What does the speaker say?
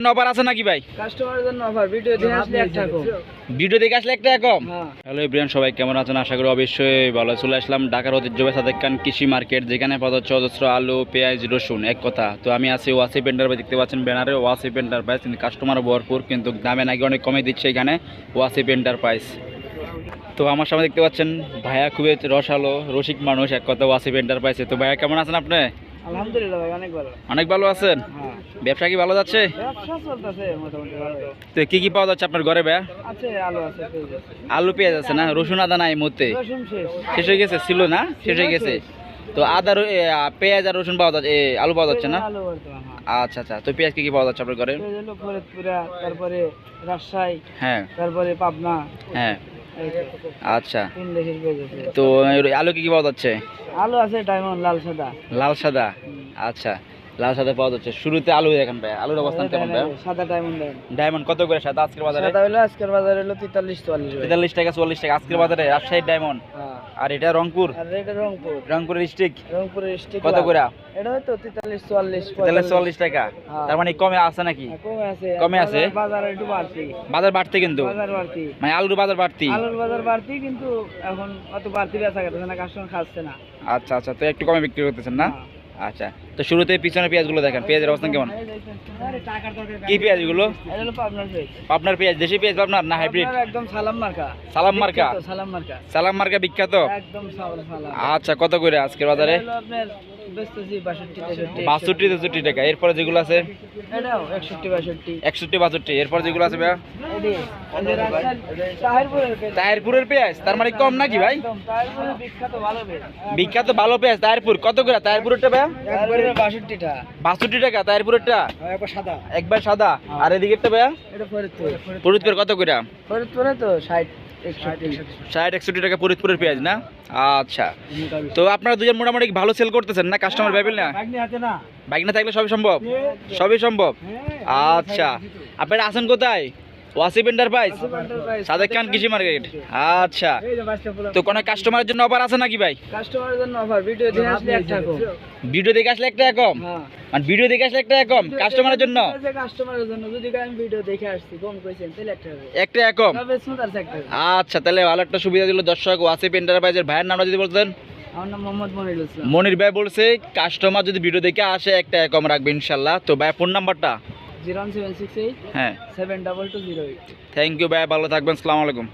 Offer আছে নাকি ভাই? কাস্টমারের জন্য অফার, ভিডিও দেখে আসলে 1 টাকা কম। ভিডিও দেখে আসলে 1 টাকা কম। হ্যাঁ। হ্যালো এভরিওয়ান, সবাই কেমন আছেন? আশা করি অবশ্যই ভালো। চলে আসলাম ঢাকার ঐতিহ্যবাহী সাদেক খান কৃষি মার্কেট, যেখানে পাওয়া যাচ্ছে অজস্র আলু, পেঁয়াজ, রসুন, এক কথা। তো আমি আছি ওয়াসিফ এন্টারপ্রাইজ, দেখতে পাচ্ছেন ব্যানারে ওয়াসিফ এন্টারপ্রাইজ, কিন্তু কাস্টমার ভরপুর, কিন্তু দামে নাকি অনেক কমে দিচ্ছে এখানে ওয়াসিফ এন্টারপ্রাইজ। তো আমার সামনে দেখতে পাচ্ছেন ভাইয়া, খুবই রসালো রসিক মানুষ, এক কথা ওয়াসিফ এন্টারপ্রাইজে। তো ভাইয়া কেমন আছেন আপনি? আলহামদুলিল্লাহ ভাই, অনেক ভালো। অনেক ভালো আছেন? হ্যাঁ, ব্যবসা কি ভালো যাচ্ছে? ব্যবসা চলতেছে মোটামুটি ভালো। তো কি কি পাওয়া যাচ্ছে আপনার ঘরে ভাইয়া? আছে আলু আছে, পেঁয়াজ আছে। আলু পেঁয়াজ আছে না? রসুন আদা নাই এই মুহূর্তে? রসুন শেষ। শেষ হয়ে গেছে, ছিল না? শেষ হয়ে গেছে। তো আদা পেঁয়াজ আর রসুন পাওয়া যাচ্ছে, আলু পাওয়া যাচ্ছে না? আলু বর্তমান, হ্যাঁ। আচ্ছা আচ্ছা। তো পেঁয়াজ কি কি পাওয়া যাচ্ছে আপনার ঘরে? পেঁয়াজ হলো ফরিদপুরা, তারপরে রাজশাহী, হ্যাঁ তারপরে পাবনা। হ্যাঁ। এই তো, আচ্ছা। 3 দেশের পেঁয়াজ আছে। তো আলু কি কি পাওয়া যাচ্ছে? আলু আছে ডায়মন্ড, লাল সাদা। লাল সাদা। আচ্ছা, লাল সাদা পাওয়া যাচ্ছে। শুরুতে আলু দেখেন ভাই, আলুর অবস্থান কেমন ভাই? সাদা ডায়মন্ড। ডায়মন্ড কত করে সাদা আজকের বাজারে? সাদা হলো আজকের বাজারে হলো 43-44 ভাই। 43 টাকা 44 টাকা আজকের বাজারে রাজশাহী ডায়মন্ড। হ্যাঁ। আর এটা রংপুর, আর এটা রংপুর, রংপুরের স্টিক রংপুরের স্টিক কত করে? এটা হয়তো 43-44 44 টাকা। হ্যাঁ। তার মানে কমে আছে নাকি? কমে আছে, কমে আছে? বাজার একটু বাড়তি। বাজার বাড়তে, কিন্তু বাজার বাড়তি, মানে আলুর বাজার বাড়তি। আলুর বাজার বাড়তি, কিন্তু এখন অত বাড়তি বেচা গেছে না, কাস্টমার খাচ্ছে না। আচ্ছা আচ্ছা। তো একটু কমে বিক্রি করতেছেন না? হ্যাঁ। আচ্ছা। তো শুরুতে পিছনে পেঁয়াজগুলো দেখেন, পেঁয়াজের অবস্থান কেমন? কি পেঁয়াজগুলো? এটা হলো পাবনার পেঁয়াজ। আপনার পেঁয়াজ দেশি পেঁয়াজ আপনার না হাইব্রিড? আপনার একদম সালাম মার্কা। সালাম মার্কা? বিখ্যাত সালাম মার্কা। সালাম মার্কা বিখ্যাত। একদম সালাম। আচ্ছা, কত করে আজকের বাজারে? এটা হলো আপনার বেচতেছি 62-63। 62-63 টাকা। এরপরে যেগুলো আছে? এটাও 61-62। 61-62। এরপর যেগুলো আছে ভাইয়া? তাহিরপুরের পেঁয়াজ। তাহিরপুরের পেঁয়াজ, তার মানে কম নাকি ভাই? একদম তাহিরপুরের বিখ্যাত ভালো পেঁয়াজ। বিখ্যাত ভালো পেঁয়াজ তাহিরপুর। কত করে তাহিরপুরেরটা ভাইয়া? একবারে 62 টা। 62 টাকা তাহিরপুরেরটা, একবার সাদা। একবার সাদা। আর এদিকেরটা ভাইয়া? এটা ফরিদপুর। ফরিদপুর কত করে? ফরিদপুরে তো 60-61। 60-61 টাকা ফরিদপুরের পেঁয়াজ না? আচ্ছা। তো আপনারা দুজন মোটামুটি ভালো সেল করতেছেন না? কাস্টমার পাবেন না? বাইক না থাকলে সবই সম্ভব, সবই সম্ভব। আচ্ছা, আপনারা আছেন কোথায়? ওয়াসিফ এন্টারপ্রাইজ, সাদেক খান কৃষি মার্কেট। আচ্ছা। তো কোনো কাস্টমারের জন্য অফার আছে নাকি ভাই? কাস্টমারের জন্য অফার, ভিডিও দেখে আসলে 1 টাকা কম। ভিডিও দেখে আসলে 1 টাকা কম? হ্যাঁ। মানে ভিডিও দেখে আসলে 1 টাকা কম কাস্টমারের জন্য? কাস্টমারের জন্য যদি আমি ভিডিও দেখে আসছি কম কইছেন তাহলে 1 টাকা কম। 1 টাকা কম? তবে সুন্দর সেক্টর। আচ্ছা, তাহলে ভালো একটা সুবিধা দিল দর্শক। ওয়াসিফ এন্টারপ্রাইজের ভাইয়ের নামটা যদি বলতেন? আমার নাম মোহাম্মদ মনিরুল ইসলাম। মনির ভাই বলছে কাস্টমার যদি ভিডিও দেখে আসে 1 টাকা কম রাখবে ইনশাল্লাহ। তো ভাই ফোন নাম্বারটা? 01768 হ্যাঁ। 72208। থ্যাংক ইউ ভাই, ভালো থাকবেন। আসসালামু আলাইকুম।